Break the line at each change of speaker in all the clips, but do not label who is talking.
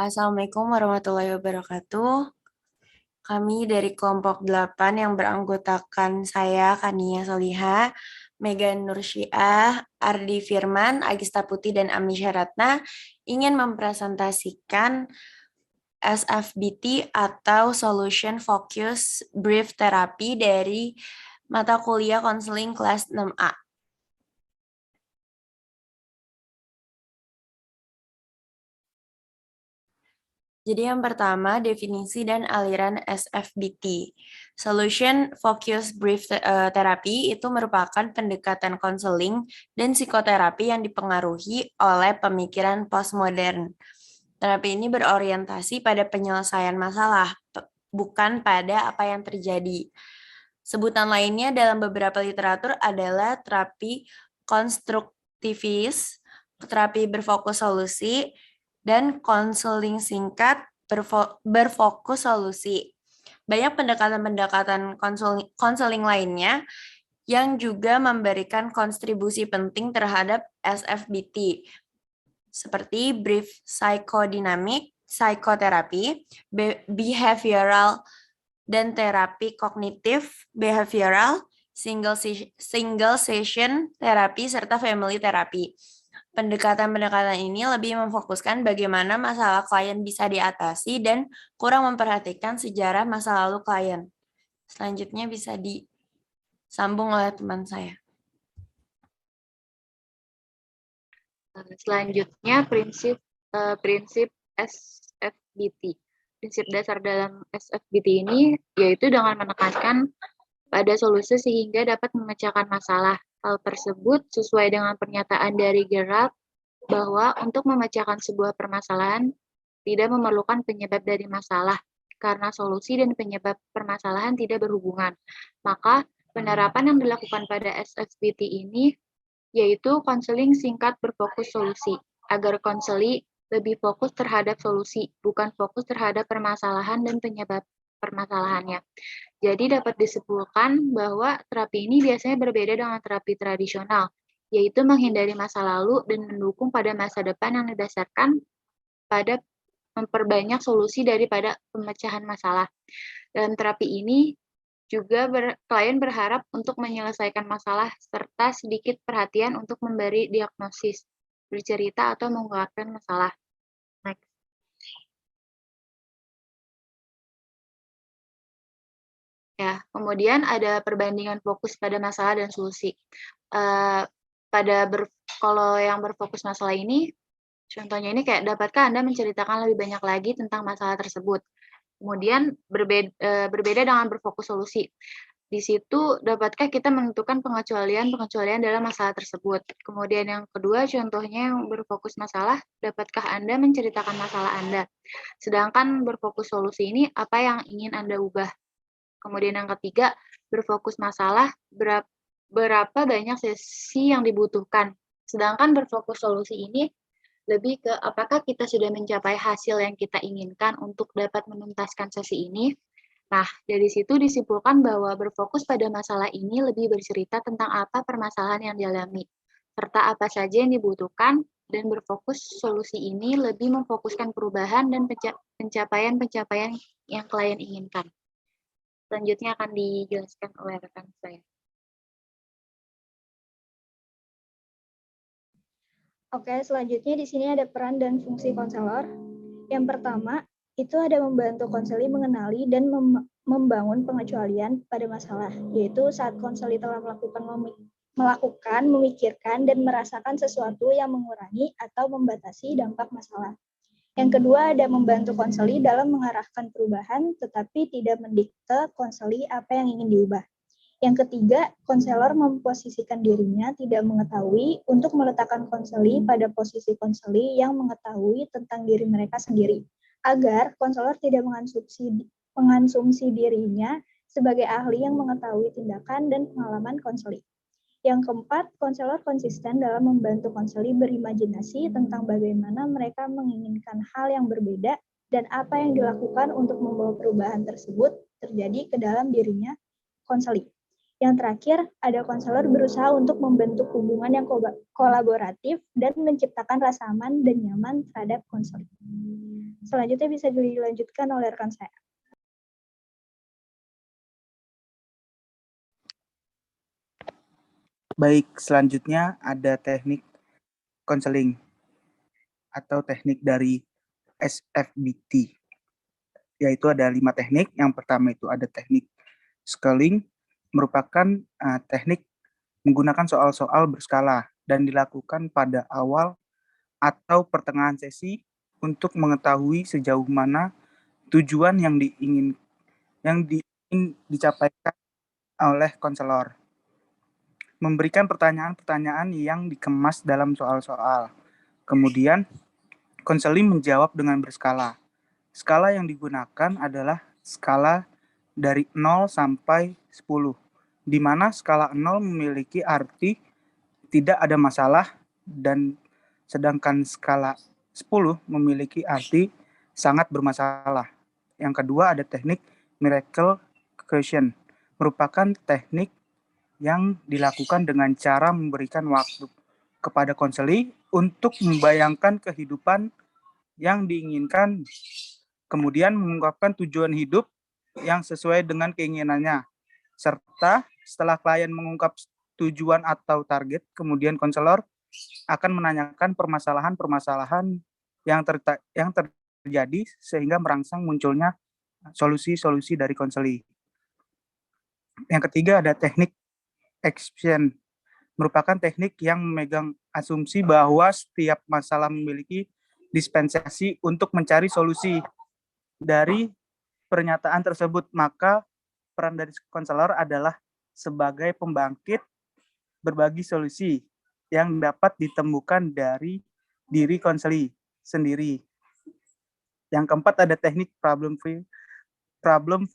Assalamualaikum warahmatullahi wabarakatuh. Kami dari kelompok 8 yang beranggotakan saya, Kania Soliha, Megan Nursyiah, Ardi Firman, Agista Putih, dan Amnisha Ratna ingin mempresentasikan SFBT atau Solution Focus Brief Therapy dari mata kuliah konseling kelas 6A. Jadi yang pertama, definisi dan aliran SFBT. Solution Focus Brief Therapy itu merupakan pendekatan konseling dan psikoterapi yang dipengaruhi oleh pemikiran postmodern. Terapi ini berorientasi pada penyelesaian masalah, bukan pada apa yang terjadi. Sebutan lainnya dalam beberapa literatur adalah terapi konstruktivis, terapi berfokus solusi, dan konseling singkat berfokus solusi. Banyak pendekatan-pendekatan konseling lainnya yang juga memberikan kontribusi penting terhadap SFBT, seperti brief psychodynamic, psikoterapi, behavioral, dan terapi kognitif behavioral, single session terapi, serta family terapi. Pendekatan-pendekatan ini lebih memfokuskan bagaimana masalah klien bisa diatasi dan kurang memperhatikan sejarah masa lalu klien. Selanjutnya bisa disambung oleh teman saya.
Selanjutnya prinsip SFBT. Prinsip dasar dalam SFBT ini yaitu dengan menekankan pada solusi sehingga dapat memecahkan masalah. Hal tersebut sesuai dengan pernyataan dari Gerald bahwa untuk memecahkan sebuah permasalahan tidak memerlukan penyebab dari masalah, karena solusi dan penyebab permasalahan tidak berhubungan. Maka penerapan yang dilakukan pada SFBT ini yaitu konseling singkat berfokus solusi, agar konseli lebih fokus terhadap solusi, bukan fokus terhadap permasalahan dan penyebab permasalahannya. Jadi dapat disimpulkan bahwa terapi ini biasanya berbeda dengan terapi tradisional, yaitu menghindari masa lalu dan mendukung pada masa depan yang didasarkan pada memperbanyak solusi daripada pemecahan masalah. Dalam terapi ini juga klien berharap untuk menyelesaikan masalah serta sedikit perhatian untuk memberi diagnosis, bercerita atau mengungkapkan masalah. Next. Ya, kemudian ada perbandingan fokus pada masalah dan solusi. Kalau yang berfokus masalah ini, contohnya ini kayak, dapatkah Anda menceritakan lebih banyak lagi tentang masalah tersebut? Kemudian berbeda dengan berfokus solusi. Di situ dapatkah kita menentukan pengecualian dalam masalah tersebut. Kemudian yang kedua, contohnya yang berfokus masalah, dapatkah Anda menceritakan masalah Anda? Sedangkan berfokus solusi ini, apa yang ingin Anda ubah? Kemudian yang ketiga, berfokus masalah, berapa banyak sesi yang dibutuhkan. Sedangkan berfokus solusi ini lebih ke apakah kita sudah mencapai hasil yang kita inginkan untuk dapat menuntaskan sesi ini. Nah, dari situ disimpulkan bahwa berfokus pada masalah ini lebih bercerita tentang apa permasalahan yang dialami, serta apa saja yang dibutuhkan, dan berfokus solusi ini lebih memfokuskan perubahan dan pencapaian-pencapaian yang klien inginkan. Selanjutnya akan dijelaskan oleh rekan saya.
Oke, selanjutnya di sini ada peran dan fungsi konselor. Yang pertama, itu ada membantu konseli mengenali dan membangun pengecualian pada masalah, yaitu saat konseli telah melakukan, memikirkan, dan merasakan sesuatu yang mengurangi atau membatasi dampak masalah. Yang kedua, ada membantu konseli dalam mengarahkan perubahan, tetapi tidak mendikte konseli apa yang ingin diubah. Yang ketiga, konselor memposisikan dirinya tidak mengetahui untuk meletakkan konseli pada posisi konseli yang mengetahui tentang diri mereka sendiri, agar konselor tidak mengansumsi dirinya sebagai ahli yang mengetahui tindakan dan pengalaman konseli. Yang keempat, konselor konsisten dalam membantu konseli berimajinasi tentang bagaimana mereka menginginkan hal yang berbeda dan apa yang dilakukan untuk membawa perubahan tersebut terjadi ke dalam dirinya konseli. Yang terakhir, ada konselor berusaha untuk membentuk hubungan yang kolaboratif dan menciptakan rasa aman dan nyaman terhadap konselor. Selanjutnya bisa dilanjutkan oleh rekan saya.
Baik, selanjutnya ada teknik konseling atau teknik dari SFBT, yaitu ada 5 teknik. Yang pertama itu ada teknik scaling, merupakan teknik menggunakan soal-soal berskala dan dilakukan pada awal atau pertengahan sesi untuk mengetahui sejauh mana tujuan yang diingin dicapaikan oleh konselor. Memberikan pertanyaan-pertanyaan yang dikemas dalam soal-soal. Kemudian, konseling menjawab dengan berskala. Skala yang digunakan adalah skala dari 0 sampai 10, di mana skala 0 memiliki arti tidak ada masalah, dan sedangkan skala 10 memiliki arti sangat bermasalah. Yang kedua ada teknik miracle question, merupakan teknik yang dilakukan dengan cara memberikan waktu kepada konseli untuk membayangkan kehidupan yang diinginkan, kemudian mengungkapkan tujuan hidup yang sesuai dengan keinginannya, serta setelah klien mengungkap tujuan atau target, kemudian konselor akan menanyakan permasalahan-permasalahan yang terjadi sehingga merangsang munculnya solusi-solusi dari konseli. Yang ketiga ada teknik exception, merupakan teknik yang memegang asumsi bahwa setiap masalah memiliki dispensasi untuk mencari solusi dari pernyataan tersebut. Maka peran dari konselor adalah sebagai pembangkit berbagi solusi yang dapat ditemukan dari diri konseli sendiri. Yang keempat ada teknik problem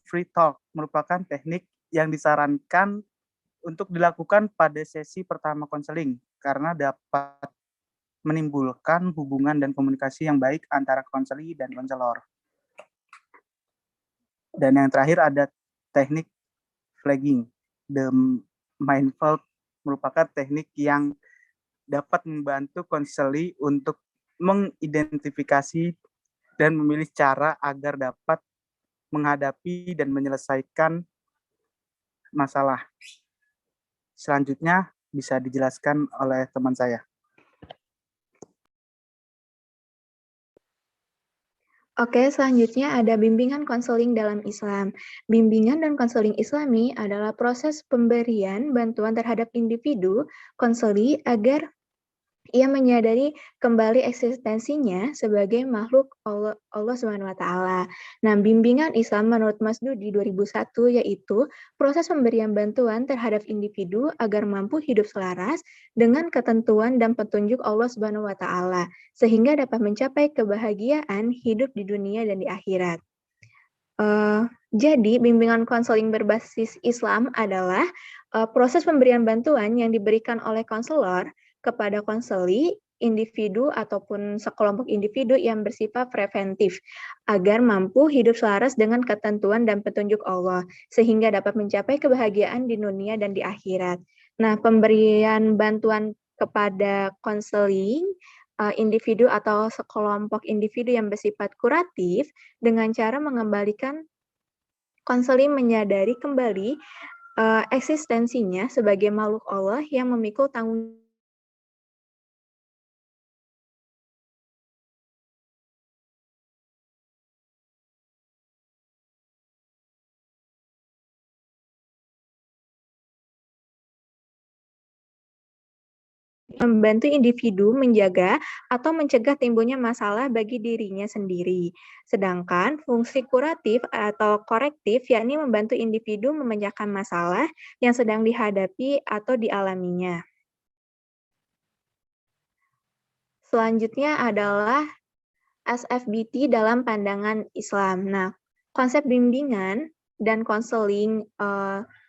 free talk, merupakan teknik yang disarankan untuk dilakukan pada sesi pertama konseling karena dapat menimbulkan hubungan dan komunikasi yang baik antara konseli dan konselor. Dan yang terakhir ada teknik flagging. The mindful merupakan teknik yang dapat membantu konseli untuk mengidentifikasi dan memilih cara agar dapat menghadapi dan menyelesaikan masalah. Selanjutnya bisa dijelaskan oleh teman saya.
Oke, selanjutnya ada bimbingan konseling dalam Islam. Bimbingan dan konseling Islami adalah proses pemberian bantuan terhadap individu konseli agar ia menyadari kembali eksistensinya sebagai makhluk Allah SWT. Nah, bimbingan Islam menurut Mas Dudi 2001 yaitu proses pemberian bantuan terhadap individu agar mampu hidup selaras dengan ketentuan dan petunjuk Allah SWT, sehingga dapat mencapai kebahagiaan hidup di dunia dan di akhirat. Jadi, bimbingan konseling berbasis Islam adalah proses pemberian bantuan yang diberikan oleh konselor kepada konseli, individu ataupun sekelompok individu yang bersifat preventif agar mampu hidup selaras dengan ketentuan dan petunjuk Allah sehingga dapat mencapai kebahagiaan di dunia dan di akhirat. Nah, pemberian bantuan kepada konseling individu atau sekelompok individu yang bersifat kuratif dengan cara mengembalikan konseli menyadari kembali eksistensinya sebagai makhluk Allah yang memikul tanggung membantu individu menjaga atau mencegah timbulnya masalah bagi dirinya sendiri. Sedangkan fungsi kuratif atau korektif yakni membantu individu memecahkan masalah yang sedang dihadapi atau dialaminya. Selanjutnya adalah SFBT dalam pandangan Islam. Nah, konsep bimbingan dan konseling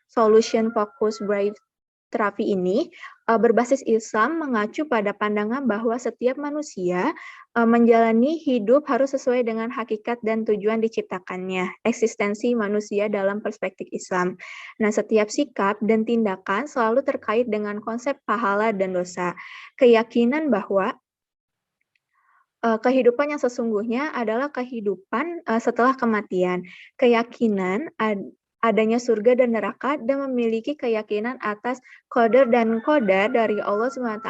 solution focus brief terapi ini berbasis Islam mengacu pada pandangan bahwa setiap manusia menjalani hidup harus sesuai dengan hakikat dan tujuan diciptakannya, eksistensi manusia dalam perspektif Islam. Nah, setiap sikap dan tindakan selalu terkait dengan konsep pahala dan dosa. Keyakinan bahwa kehidupan yang sesungguhnya adalah kehidupan setelah kematian. Keyakinan adanya surga dan neraka dan memiliki keyakinan atas qadar dan qadar dari Allah SWT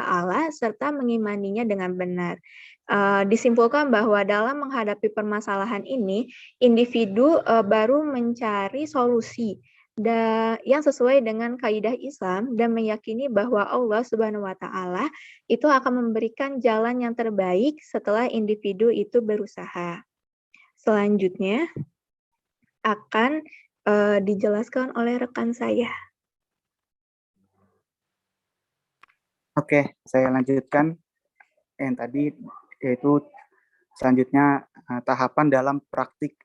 serta mengimaninya dengan benar. Disimpulkan bahwa dalam menghadapi permasalahan ini, individu baru mencari solusi yang sesuai dengan kaidah Islam dan meyakini bahwa Allah Subhanahu wa taala itu akan memberikan jalan yang terbaik setelah individu itu berusaha. Selanjutnya akan dijelaskan oleh rekan saya.
Oke, saya lanjutkan yang tadi, yaitu selanjutnya tahapan dalam praktik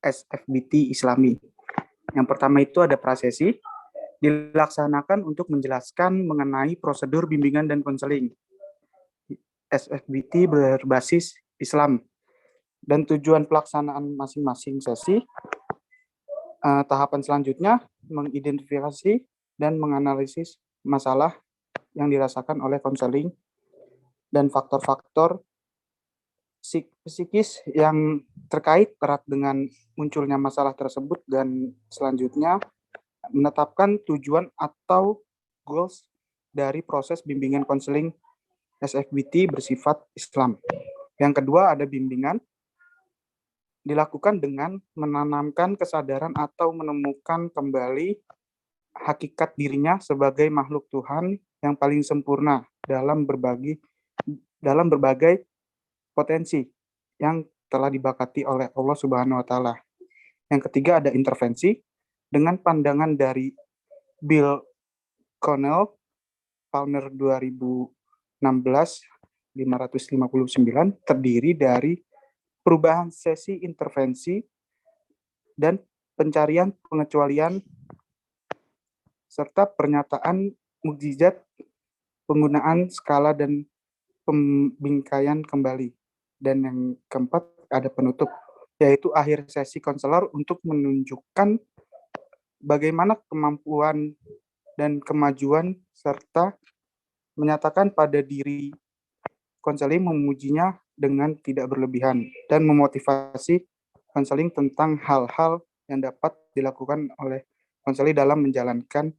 SFBT Islami. Yang pertama itu ada prasesi, dilaksanakan untuk menjelaskan mengenai prosedur bimbingan dan konseling. SFBT berbasis Islam dan tujuan pelaksanaan masing-masing sesi. Tahapan selanjutnya mengidentifikasi dan menganalisis masalah yang dirasakan oleh konseling dan faktor-faktor psikis yang terkait erat dengan munculnya masalah tersebut, dan selanjutnya menetapkan tujuan atau goals dari proses bimbingan konseling SFBT bersifat Islam. Yang kedua ada bimbingan, dilakukan dengan menanamkan kesadaran atau menemukan kembali hakikat dirinya sebagai makhluk Tuhan yang paling sempurna dalam berbagai potensi yang telah dibakati oleh Allah Subhanahu wa taala. Yang ketiga ada intervensi, dengan pandangan dari Bill Connell Palmer 2016-559 terdiri dari perubahan sesi intervensi dan pencarian pengecualian serta pernyataan mukjizat, penggunaan skala dan pembingkaian kembali. Dan yang keempat ada penutup, yaitu akhir sesi konselor untuk menunjukkan bagaimana kemampuan dan kemajuan serta menyatakan pada diri konseling memujinya dengan tidak berlebihan dan memotivasi konseling tentang hal-hal yang dapat dilakukan oleh konseling dalam menjalankan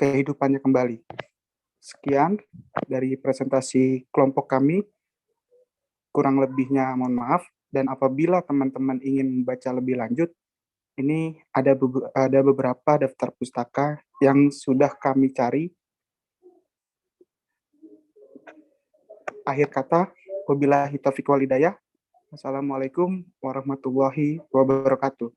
kehidupannya kembali. Sekian dari presentasi kelompok kami. Kurang lebihnya mohon maaf, dan apabila teman-teman ingin membaca lebih lanjut, ini ada beberapa daftar pustaka yang sudah kami cari. Akhir kata, wabillahi taufiq wal hidayah. Wassalamualaikum warahmatullahi wabarakatuh.